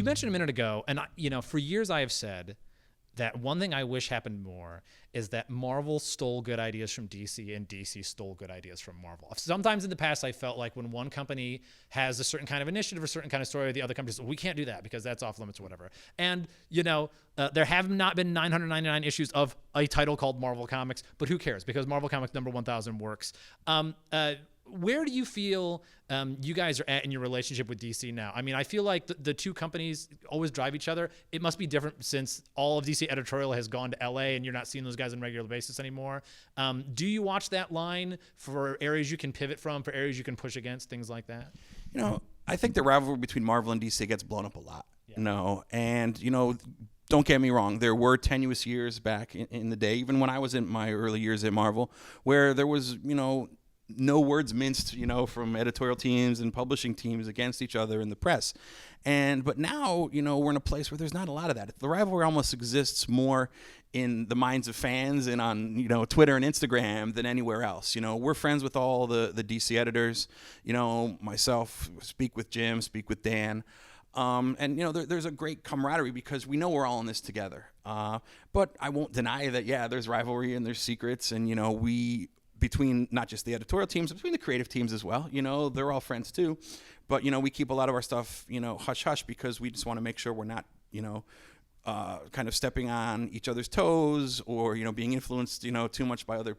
you mentioned a minute ago, and for years I have said that one thing I wish happened more is that Marvel stole good ideas from DC and DC stole good ideas from Marvel. Sometimes in the past, I felt like when one company has a certain kind of initiative or certain kind of story, the other company says, we can't do that because that's off limits or whatever. And, there have not been 999 issues of a title called Marvel Comics, but who cares? Because Marvel Comics number 1000 works. Where do you feel you guys are at in your relationship with DC now? I mean, I feel like the two companies always drive each other. It must be different since all of DC editorial has gone to LA and you're not seeing those guys on a regular basis anymore. Do you watch that line for areas you can pivot from, for areas you can push against, things like that? I think the rivalry between Marvel and DC gets blown up a lot. And, don't get me wrong. There were tenuous years back in the day, even when I was in my early years at Marvel, where there was, no words minced, from editorial teams and publishing teams against each other in the press. But now, we're in a place where there's not a lot of that. The rivalry almost exists more in the minds of fans and on, Twitter and Instagram than anywhere else. We're friends with all the DC editors, myself, speak with Jim, speak with Dan. There's a great camaraderie because we know we're all in this together. But I won't deny that, there's rivalry and there's secrets and, between not just the editorial teams, but between the creative teams as well. They're all friends too. But, we keep a lot of our stuff, hush-hush because we just want to make sure we're not, kind of stepping on each other's toes or, being influenced, too much by other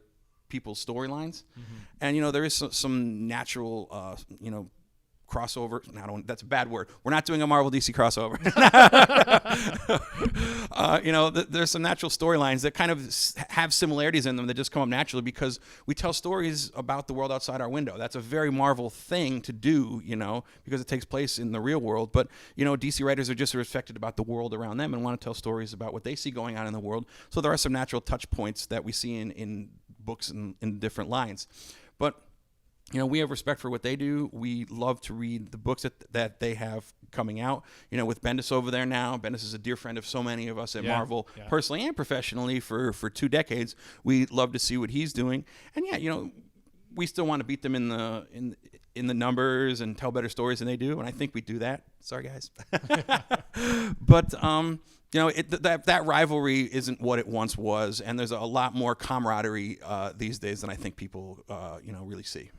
people's storylines. Mm-hmm. And, there is some natural, crossover. That's a bad word. We're not doing a Marvel DC crossover. There's some natural storylines that kind of have similarities in them that just come up naturally because we tell stories about the world outside our window. That's a very Marvel thing to do, because it takes place in the real world. But, DC writers are just affected about the world around them and want to tell stories about what they see going on in the world. So there are some natural touch points that we see in books and in different lines. But we have respect for what they do. We love to read the books that they have coming out. With Bendis over there now, Bendis is a dear friend of so many of us at Marvel, personally and professionally for 2 decades. We love to see what he's doing. And we still want to beat them in the numbers and tell better stories than they do. And I think we do that. Sorry, guys. But, that rivalry isn't what it once was. And there's a lot more camaraderie these days than I think people, really see.